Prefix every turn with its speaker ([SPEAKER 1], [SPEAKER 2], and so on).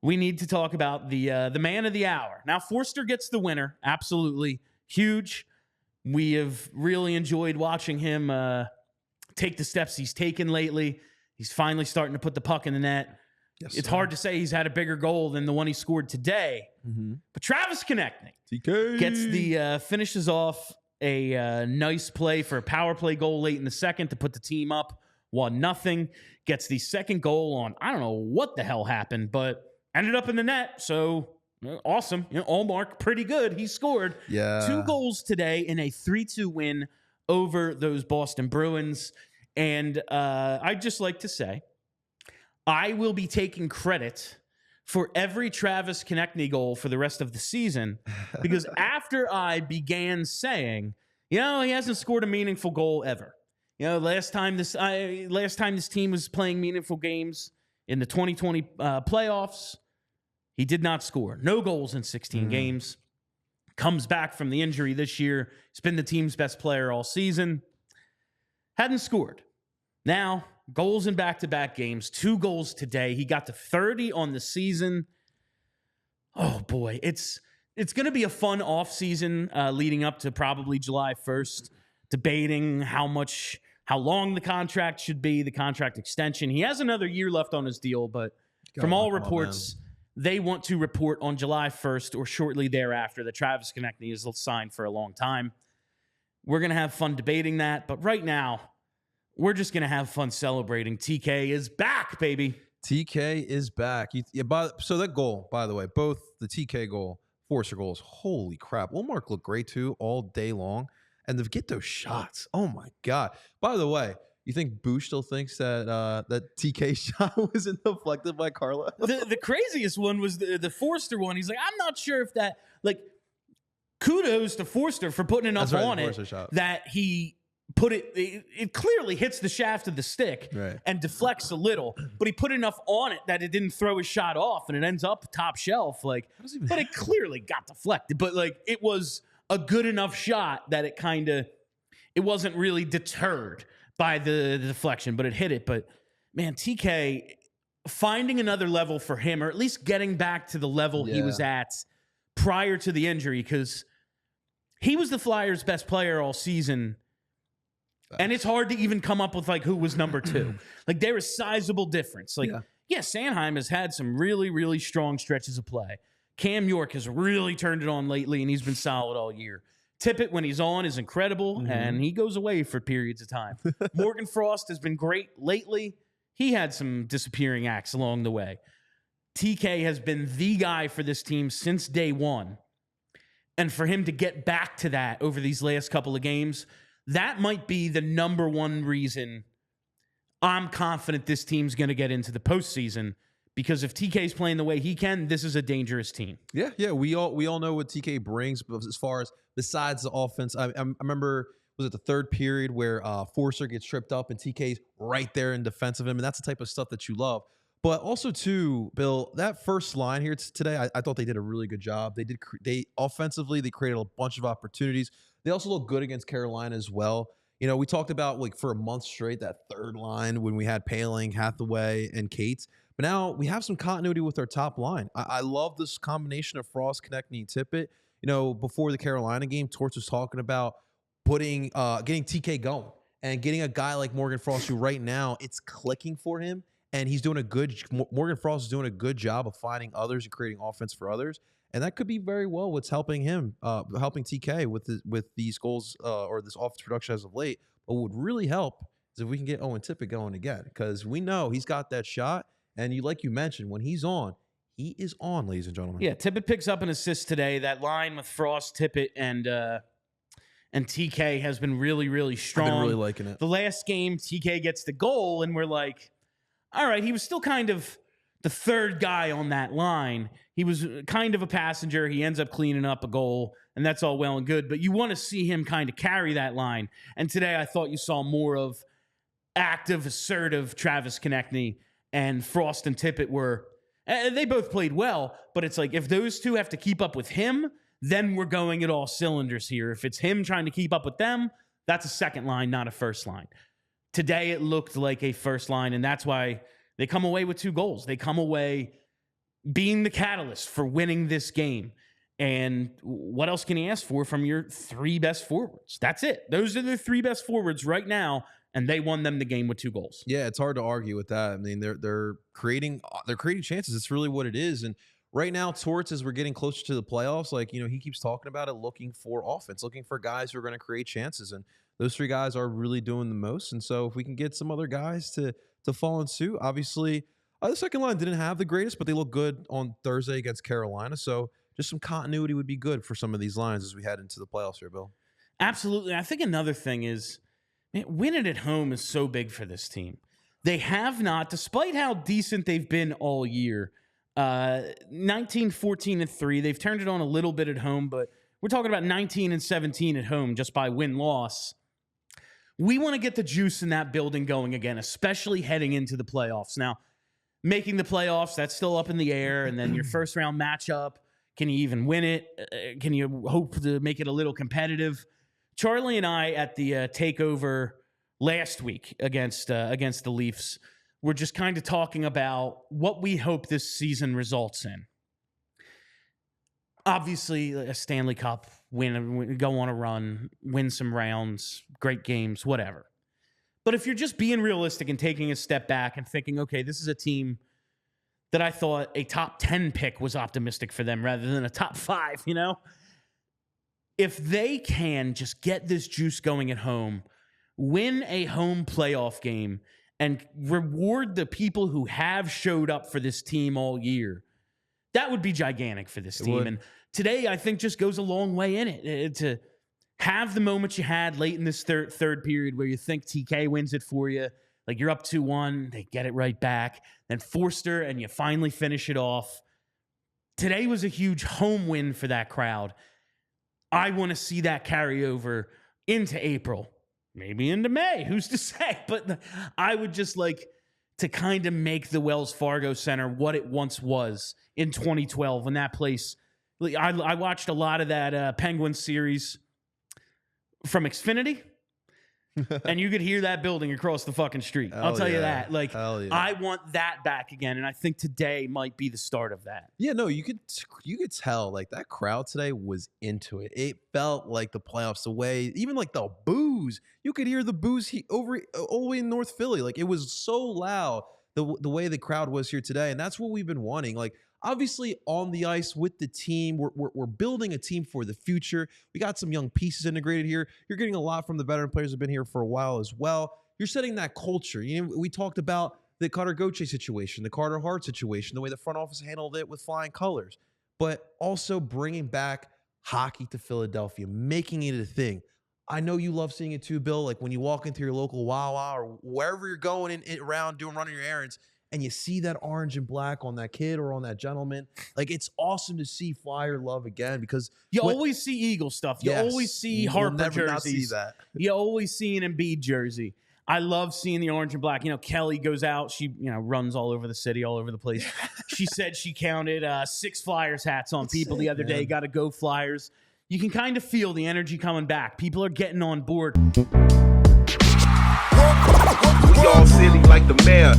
[SPEAKER 1] we need to talk about the man of the hour. Now, Forster gets the winner. Absolutely huge. We have really enjoyed watching him take the steps he's taken lately. He's finally starting to put the puck in the net.
[SPEAKER 2] Yes,
[SPEAKER 1] it's
[SPEAKER 2] sir.
[SPEAKER 1] hard to say he's had a bigger goal than the one he scored today. But Travis Konecny
[SPEAKER 2] TK
[SPEAKER 1] finishes off a nice play for a power play goal late in the second to put the team up 1-0. Gets the second goal on, I don't know what the hell happened, but ended up in the net. So awesome. Allmark, pretty good. He scored 2 goals today in a 3-2 win over those Boston Bruins. And I'd just like to say, I will be taking credit for every Travis Konecny goal for the rest of the season, because after I began saying, he hasn't scored a meaningful goal ever. Last time this team was playing meaningful games in the 2020 playoffs, he did not score. No goals in 16 games. Comes back from the injury this year. He's been the team's best player all season. Hadn't scored. Now, goals in back-to-back games. 2 goals today. He got to 30 on the season. Oh, boy. It's going to be a fun offseason leading up to probably July 1st, debating how long the contract should be, the contract extension. He has another year left on his deal, but from all reports, they want to report on July 1st or shortly thereafter that Travis Konecny is signed for a long time. We're going to have fun debating that, but right now, we're just going to have fun celebrating. TK is back, baby.
[SPEAKER 2] TK is back. So that goal, by the way, both the TK goal, Forster goals, holy crap. Allmark looked great, too, all day long. And to get those shots, oh, my God. By the way, you think Boosh still thinks that that TK shot wasn't deflected by Carla?
[SPEAKER 1] The craziest one was the Forster one. He's like, I'm not sure if that, kudos to Forster for putting enough on it that he put it clearly hits the shaft of the stick and deflects a little, but he put enough on it that it didn't throw his shot off and it ends up top shelf. But it clearly got deflected. But it was a good enough shot that it wasn't really deterred by the deflection, but it hit it. But man, TK finding another level for him, or at least getting back to the level he was at prior to the injury, because he was the Flyers' best player all season. And it's hard to even come up with who was number 2. There is sizable difference. Sanheim has had some really, really strong stretches of play. Cam York has really turned it on lately, and he's been solid all year. Tippett, when he's on, is incredible, and he goes away for periods of time. Morgan Frost has been great lately. He had some disappearing acts along the way. TK has been the guy for this team since day one. And for him to get back to that over these last couple of games, that might be the number one reason I'm confident this team's going to get into the postseason. Because if TK's playing the way he can, this is a dangerous team.
[SPEAKER 2] Yeah. We all know what TK brings, but as far as besides the offense, I remember, was it the third period where Forster gets tripped up and TK's right there in defense of him, and that's the type of stuff that you love. But also, too, Bill, that first line here today, I thought they did a really good job. They offensively, they created a bunch of opportunities. They also look good against Carolina as well. We talked about for a month straight that third line when we had Paling, Hathaway, and Cates. But now we have some continuity with our top line. I love this combination of Frost, Konecny, and Tippett. Before the Carolina game, Torts was talking about getting TK going and getting a guy like Morgan Frost, who right now it's clicking for him, and Morgan Frost is doing a good job of finding others and creating offense for others. And that could be very well what's helping him, helping TK with these goals or this offense production as of late. But what would really help is if we can get Owen Tippett going again, because we know he's got that shot. And like you mentioned, when he's on, he is on, ladies and gentlemen.
[SPEAKER 1] Yeah, Tippett picks up an assist today. That line with Frost, Tippett, and TK has been really, really strong.
[SPEAKER 2] I've been really liking it.
[SPEAKER 1] The last game, TK gets the goal, and we're like, all right, he was still kind of the third guy on that line. He was kind of a passenger. He ends up cleaning up a goal, and that's all well and good. But you want to see him kind of carry that line. And today I thought you saw more of active, assertive Travis Konecny. And Frost and Tippett they both played well, but it's if those two have to keep up with him, then we're going at all cylinders here. If it's him trying to keep up with them, that's a second line, not a first line. Today it looked like a first line, and that's why they come away with 2 goals. They come away being the catalyst for winning this game. And what else can you ask for from your 3 best forwards? That's it. Those are the 3 best forwards right now, and they won them the game with 2 goals.
[SPEAKER 2] Yeah, it's hard to argue with that. I mean, they're creating chances. It's really what it is. And right now, Torts, as we're getting closer to the playoffs, like, you know, he keeps talking about it, looking for offense, looking for guys who are going to create chances. And those 3 guys are really doing the most. And so if we can get some other guys to fall in suit, obviously, the second line didn't have the greatest, but they look good on Thursday against Carolina. So just some continuity would be good for some of these lines as we head into the playoffs here, Bill.
[SPEAKER 1] Absolutely. I think another thing is, man, winning at home is so big for this team. They have not, despite how decent they've been all year, 19-14-3. They've turned it on a little bit at home, but we're talking about 19-17 at home just by win-loss. We want to get the juice in that building going again, especially heading into the playoffs. Now, making the playoffs, that's still up in the air, and then your first-round matchup, can you even win it? Can you hope to make it a little competitive? Charlie and I at the takeover last week against the Leafs were just kind of talking about what we hope this season results in. Obviously, a Stanley Cup, win, go on a run, win some rounds, great games, whatever. But if you're just being realistic and taking a step back and thinking, okay, this is a team that I thought a top 10 pick was optimistic for them rather than a top 5, you know? If they can just get this juice going at home, win a home playoff game, and reward the people who have showed up for this team all year, that would be gigantic for this team. And today, I think, just goes a long way in it. To have the moments you had late in this third period where you think TK wins it for you, like you're up 2-1, they get it right back, then Forster, and you finally finish it off. Today was a huge home win for that crowd. I want to see that carry over into April, maybe into May. Who's to say? But I would just like to kind of make the Wells Fargo Center what it once was in 2012 when that place. I watched a lot of that Penguins series from Xfinity. And you could hear that building across the fucking street. I'll tell you that. Like, I want that back again, and I think today might be the start of that.
[SPEAKER 2] Yeah, no, you could tell, like, that crowd today was into it. It felt like the playoffs away. Even like the boos, you could hear the boos all the way in North Philly. Like, it was so loud the way the crowd was here today, and that's what we've been wanting. Like, obviously on the ice with the team, we're building a team for the future. We got some young pieces integrated here. You're getting a lot from the veteran players who've been here for a while as well. You're setting that culture. You know, we talked about the Carter Gauthier situation, the Carter Hart situation, the way the front office handled it with flying colors, but also bringing back hockey to Philadelphia, making it a thing. I know you love seeing it too, Bill. Like when you walk into your local Wawa or wherever you're going around running your errands, and you see that orange and black on that kid or on that gentleman. Like, it's awesome to see Flyer love again because
[SPEAKER 1] you always see Eagle stuff. You always see Harper jerseys. You always see an Embiid jersey. I love seeing the orange and black. You know, Kelly goes out. She, runs all over the city, all over the place. She said she counted 6 Flyers hats on people the other day. Got to go Flyers. You can kind of feel the energy coming back. People are getting on board.
[SPEAKER 3] We all silly like the mayor.